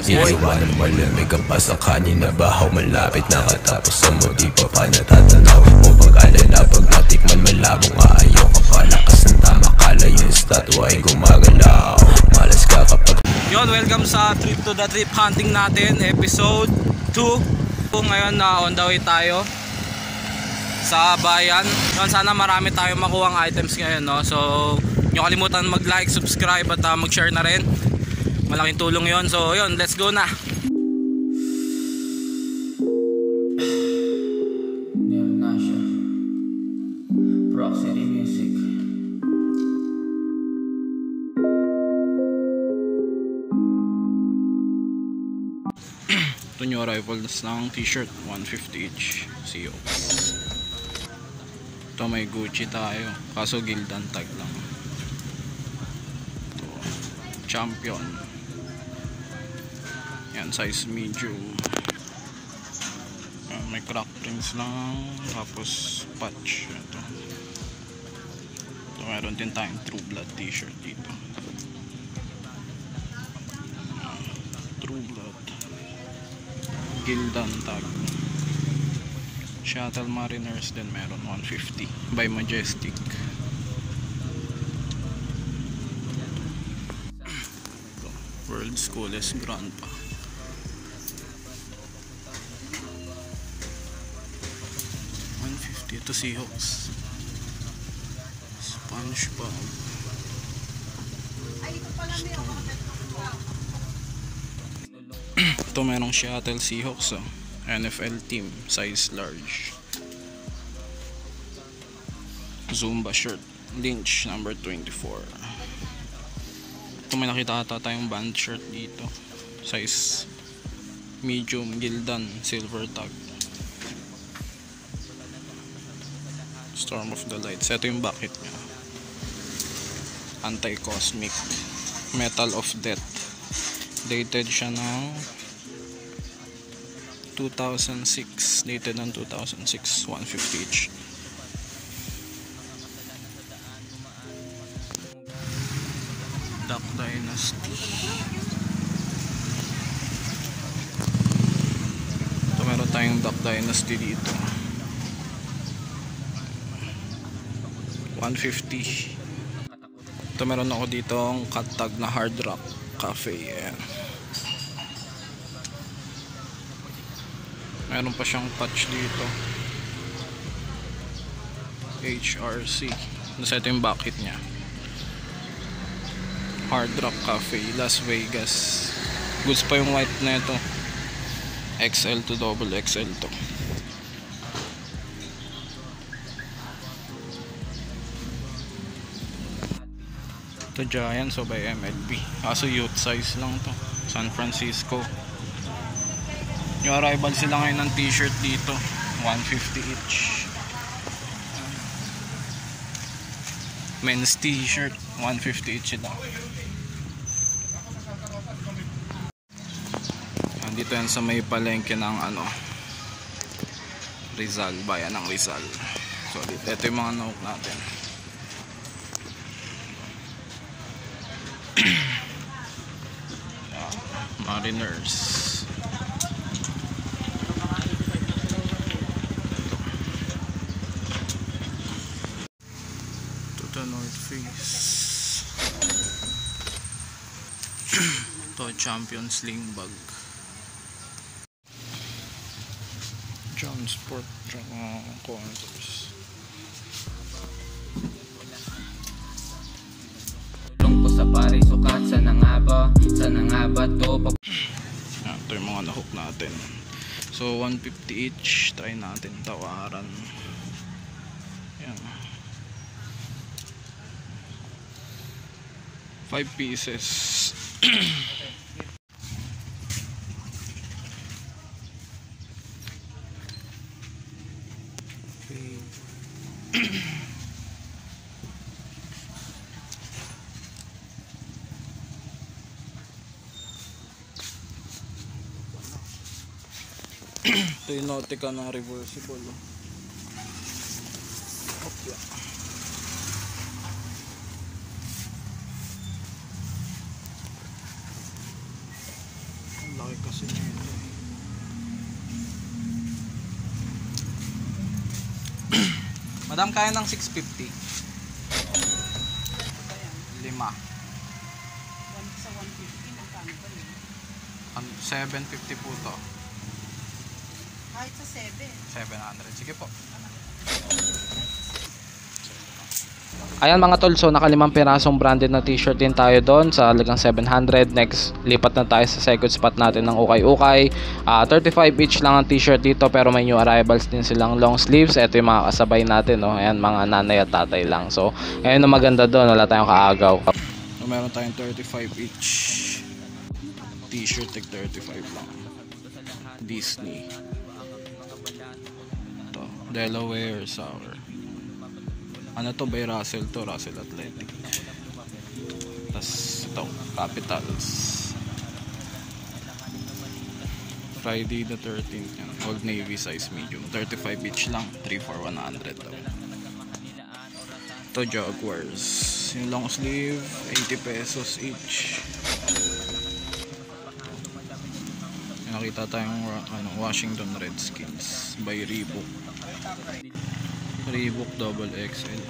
Iiwanan malamig ang pa sa kanina bahaw. Malapit na katapos sa mo di pa pa natatanaw. Kung pag-alala pag natikman malabong ayaw ka pa. Lakas ng tama kala yung statwa ay gumagalaw. Malas ka kapag Yon, welcome sa Trip to the Trip hunting natin, episode 2. Ngayon na on the way tayo sa bayan. Yon, sana marami tayong makuhang items ngayon, no? So, huwag nyo kalimutan mag-like, subscribe at mag-share na rin. Malaking tulong yon. So, yon, let's go na. Proximity Music. Ito nyo rivals ng t-shirt, 150 each. CO. Ito may Gucci tayo, kaso Gildan tag lang. Ito, Champion. Yan, size medium. Yan, may crack prints lang, tapos patch. Ito. Ito, meron din tayong True Blood t-shirt dito. True Blood. Gildan tag. Shuttle Mariners din meron, 150 by Majestic. Ito, World's Coolest Grandpa. Ito Seahawks. SpongeBob. Ito merong Seattle Seahawks, oh. NFL team, size large. Zumba shirt, Lynch number 24. Ito may nakita ata tayong band shirt dito, size medium, Gildan, silver tag. Storm of the Lights. Ito yung bucket nya, Anti-Cosmic, Metal of Death. Dated siya ng 2006. Dated ng 2006. 150 each. Duck Dynasty. Ito meron tayong Duck Dynasty dito, 150. Ito meron ako dito ang cut tag na Hard Rock Cafe. Ayan. Meron pa siyang patch dito, HRC. Nasa ito yung bucket nya, Hard Rock Cafe, Las Vegas. Goods pa yung white na ito, XL to double XL to. Ito Giants, so by MLB. Kaso youth size lang to. San Francisco. Yung arrival sila ngayon ng t-shirt dito, 150 each. Men's t-shirt, 150 each sila. Dito yan sa may palengke ng Rizal, bayan ng Rizal. So dito, ito yung mga note natin. Mariners. Ito the North Face. Ito Champion Sling Bag. John Sport Converse. Sa pare sukat, sana nga ba to? Ito yung mga nahook natin. So 150 each. Try natin tawaran. Yan, 5 pieces. Ito yung Nautica na reversible. Okay. laki kasi nito. Madam, kaya ng 650. 5. Sa 150, magkano ba yun? 750 po to. Kahit sa 7. 700. Sige po. Ayan mga tol, so naka 5 pirasong branded na t-shirt din tayo doon sa halagang 700. Next, lipat na tayo sa second spot natin ng ukay-ukay. 35 each lang ang t-shirt dito, pero may new arrivals din silang long sleeves. Ito yung mga kasabay natin, no? Ayan, mga nanay at tatay lang. So, ayun ang maganda doon, wala tayong kaagaw. So, meron tayong 35 each t-shirt, 35 lang. Disney. Ito, Delaware Sour. Ano to, by Russell to, Russell Athletic. Tas ito, Capitals. Friday the 13th yan. Old Navy size medium, 35 each lang, 3 for 100 daw. Ito, Jaguars. Yung long sleeve, 80 pesos each. Nakita tayong Washington Redskins by Reebok. Reebok double XL.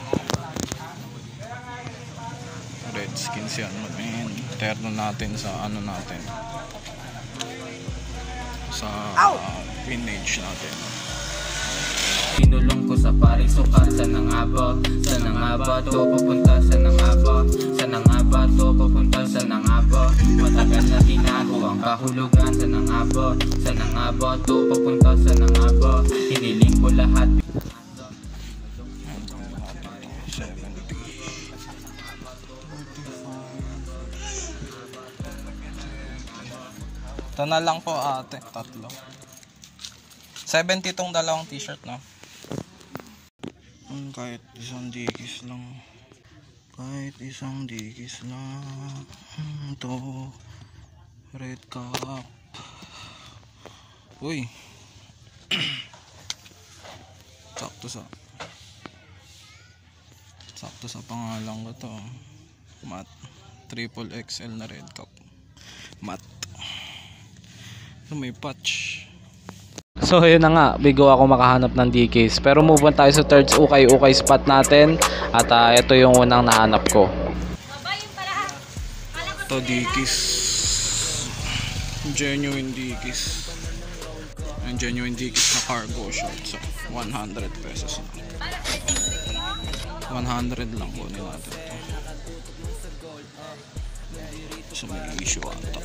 Redskins yan, man. Terno natin sa ano natin. Sa vintage natin. Pinulong ko sa paring sukat. Sana nga ba? Sana nga ba to pupunta? Sana nga ba? Sana nga ba to pupunta? Sana nga ba? Matagal na tinago ang kahulugan. Sana nga ba? Sana nga ba to pupunta? Sana nga ba? Hiniling ko lahat. Ito na lang po ate, tatlo. 70 tong dalawang t-shirt, no? Kahit isang dikis lang. Kahit isang dikis lang. Ito. Red cup. Uy. Sakto sa pangalan ko to. Matte. Triple XL na red cup. Matte. May patch. So yun na nga, bigo ako makahanap ng DKs. Pero move on tayo sa third ukay-ukay spot natin. At ito yung unang nahanap ko. Ito DKs. Genuine DKs. Ang genuine DKs na cargo shorts. So 100 pesos lang. 100 lang po nila ito. So may issue ata.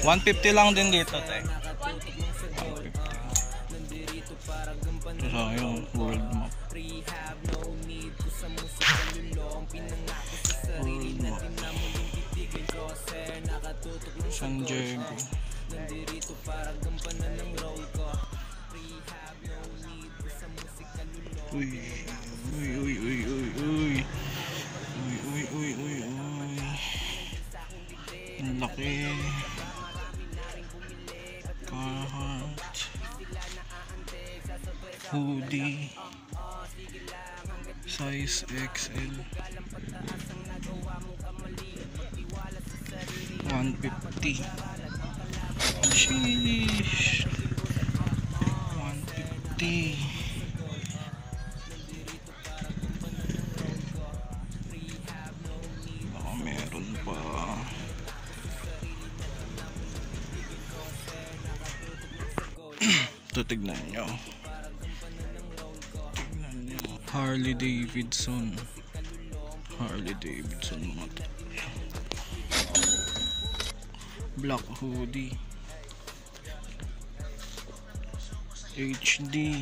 $150 lang din dito, te. Ito yung world map. San Diego. Uy. Ang laki. Carhartt. Hoodie. Size XL. 150. Sheesh. 150. Baka meron pa. Ito, tignan nyo. Harley Davidson. Mga to. Black hoodie. HD.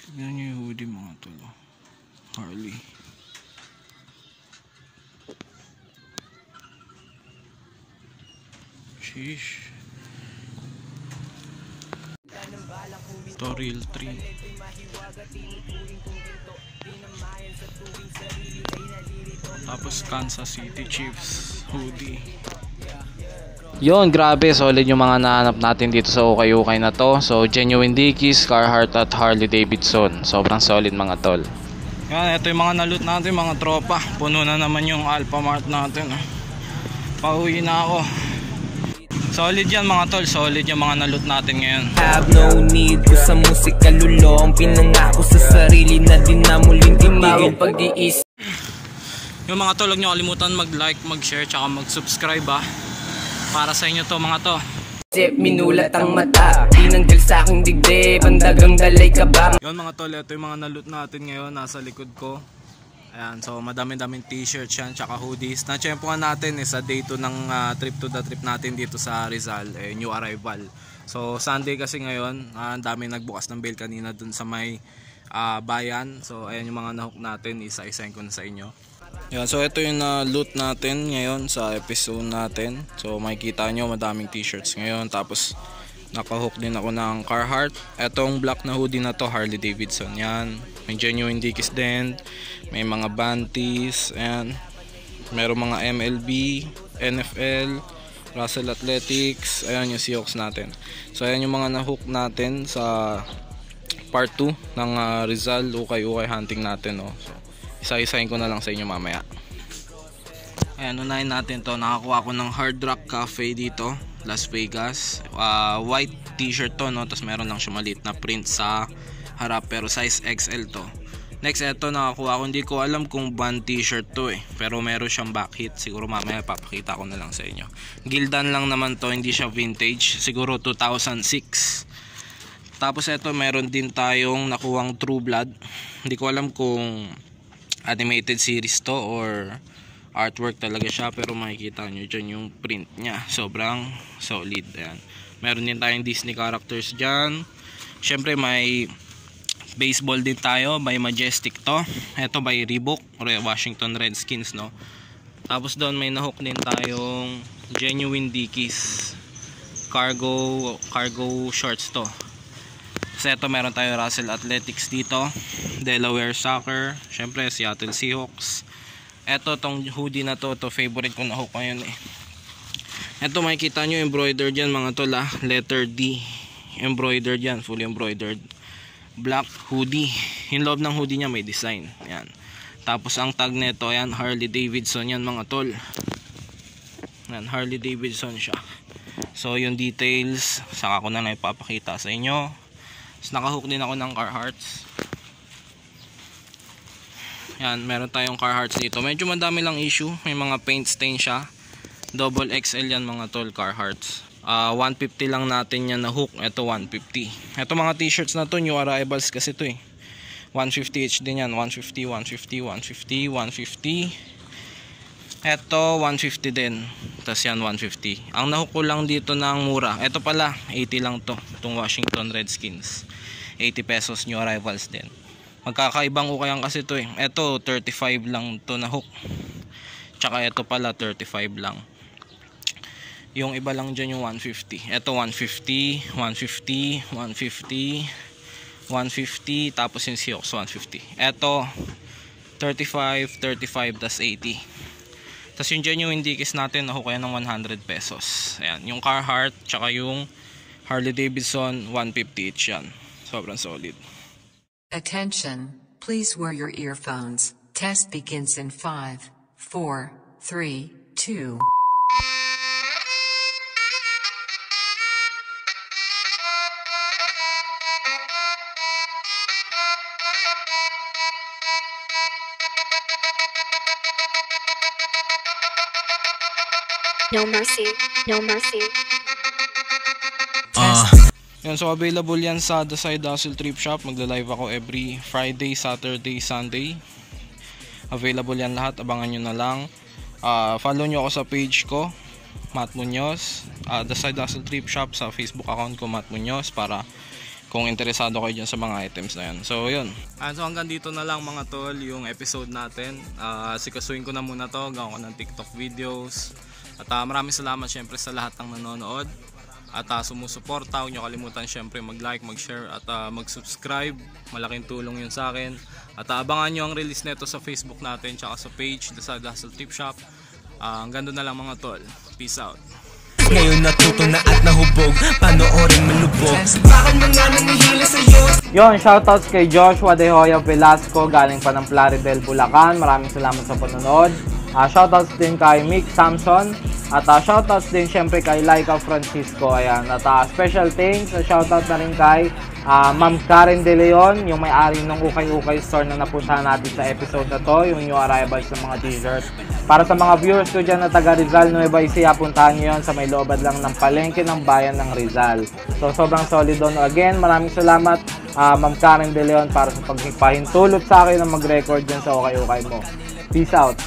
Tignan nyo yung hoodie mga tol. Harley. Sheesh. Ito real 3. Tapos Kansas City Chiefs hoodie. Yun, grabe, solid yung mga nahanap natin dito sa ukay-ukay na to. So, genuine Dickies, Carhartt at Harley Davidson. Sobrang solid mga tol. Yan, ito yung mga naloot natin mga tropa. Puno na naman yung Alphamart natin. Pauwi na ako. Solid yan mga tol, solid yung mga naloot natin ngayon. Have no need ko sa musika lulong. Pinangako sa sarili na di na muling tumigil pag-iis. Yung mga tol, huwag nyo kalimutan mag-like, mag-share, tsaka mag-subscribe para sa inyo to mga to. Minulat ang mata, tinanggal sa aking dibdib, pandagang dalay ka ba? Yun mga tol, ito yung mga naloot natin ngayon, nasa likod ko. Ayan, so madami-daming t-shirts yan, tsaka hoodies. Na-tsempuhan natin sa day 2 ng trip to the trip natin dito sa Rizal, new arrival. So Sunday kasi ngayon, ang dami nagbukas ng bail kanina dun sa may bayan. So ayan yung mga nahook natin, isa-isahin ko na sa inyo. Yan, so ito yung loot natin ngayon sa episode natin. So makikita nyo madaming t-shirts ngayon. Tapos nakahook din ako ng Carhartt. Etong black na hoodie na to, Harley Davidson. Yan, may genuine Dickies din. May mga Banties. Ayan, meron mga MLB, NFL, Russell Athletics. Ayan yung Seahawks natin. So ayan yung mga nahook natin sa part 2 ng Rizal ukay-ukay hunting natin, no? So isa-isahin ko na lang sa inyo mamaya. Ayan, unahin natin to. Nakakuha ko ng Hard Rock Cafe dito, Las Vegas. White t-shirt to, no? Tapos meron lang siya maliit na print sa harap, pero size XL to. Next, eto nakakuha ko. Hindi ko alam kung band t-shirt to pero meron siyang back hit. Siguro mamaya papakita ko na lang sa inyo. Gildan lang naman to, hindi siya vintage. Siguro 2006. Tapos eto, meron din tayong nakuhang True Blood. Hindi ko alam kung animated series to or artwork talaga siya, pero makikita nyo dyan yung print nya, sobrang solid. Ayan. Meron din tayong Disney characters dyan. Syempre may baseball din tayo by Majestic to. Ito by Reebok, Washington Redskins, no? Tapos doon may nahook din tayong genuine Dickies cargo shorts to. So ito meron tayo Russell Athletics dito, Delaware Soccer, syempre Seattle Seahawks. Ito tong hoodie na to, favorite ko na hook ngayon Ito makikita nyo embroidered yan mga tol, letter D. Embroidered yan, fully embroidered. Black hoodie. Yung loob ng hoodie niya may design. Yan. Tapos ang tag nito, yan, Harley Davidson yan mga tol. Yan, Harley Davidson siya. So yung details, saka ko na lang ipapakita sa inyo. Tapos nakahook din ako ng Carhartts. Yan, meron tayong Carhartts dito. Medyo madami lang issue. May mga paint stain siya. Double XL yan mga tol, Carhartts. 150 lang natin yan na hook. Ito 150. Ito mga t-shirts na to, new arrivals kasi to 150 each din yan. 150, 150, 150, 150. Ito 150 din. Tapos yan 150. Ang nahook ko lang dito ng mura. Ito pala 80 lang to. Itong Washington Redskins. 80 pesos, new arrivals din. Magkakaibang ukayan kasi to Ito 35 lang to na hook. Tsaka ito pala 35 lang. Yung iba lang dyan yung 150. Ito 150, 150, 150, 150. Tapos yung Seahawks 150. Ito 35, 35, tas 80. Tapos yung genuine Dickies natin nahook yan ng 100 pesos. Ayan, yung Carhartt tsaka yung Harley Davidson 150 each yan. Sobrang solid. Attention, please wear your earphones. Test begins in 5, 4, 3, 2. No mercy, no mercy. Yan, so available yan sa The Side Hustle Thrift Shop. Magla-live ako every Friday, Saturday, Sunday. Available yan lahat, abangan nyo na lang. Follow nyo ako sa page ko, Matt Munoz. The Side Hustle Thrift Shop sa Facebook account ko, Matt Munoz, para kung interesado kayo dyan sa mga items na yan. So yun. So hanggang dito na lang mga tol yung episode natin. Sikasuhin ko na muna to, gawin ko ng TikTok videos. At maraming salamat syempre sa lahat ng nanonood at sumusuporta. Huwag nyo kalimutan syempre mag-like, mag-share at mag-subscribe. Malaking tulong yun sa akin. At abangan nyo ang release nito sa Facebook natin tsaka sa page sa The Hustle Tip Shop. Hanggang doon na lang mga tol. Peace out. Ngayon natuto na at nahubog, panoorin malubog. Bakit mga nanghihila sa'yo? Yon, shoutouts kay Joshua De Hoya Velasco, galing pa ng Plaridel, Bulacan. Maraming salamat sa panonood. Shoutouts din kay Mick Samson. At shoutouts din syempre kay Laika Francisco. Ayan. At special thanks, shoutout na rin kay Ma'am Karen De Leon, yung may-ari ng Ukay-Ukay store na napuntahan natin sa episode na to, yung new arrivals ng mga t-shirts. Para sa mga viewers ko dyan na taga Rizal, Nueva Ecija, puntahan nyo yun sa may loobad lang ng palengke ng bayan ng Rizal. So sobrang solid doon. Again, maraming salamat Ma'am Karen De Leon para sa pagpahintulot sa akin na mag-record dyan sa Ukay-Ukay mo. Peace out!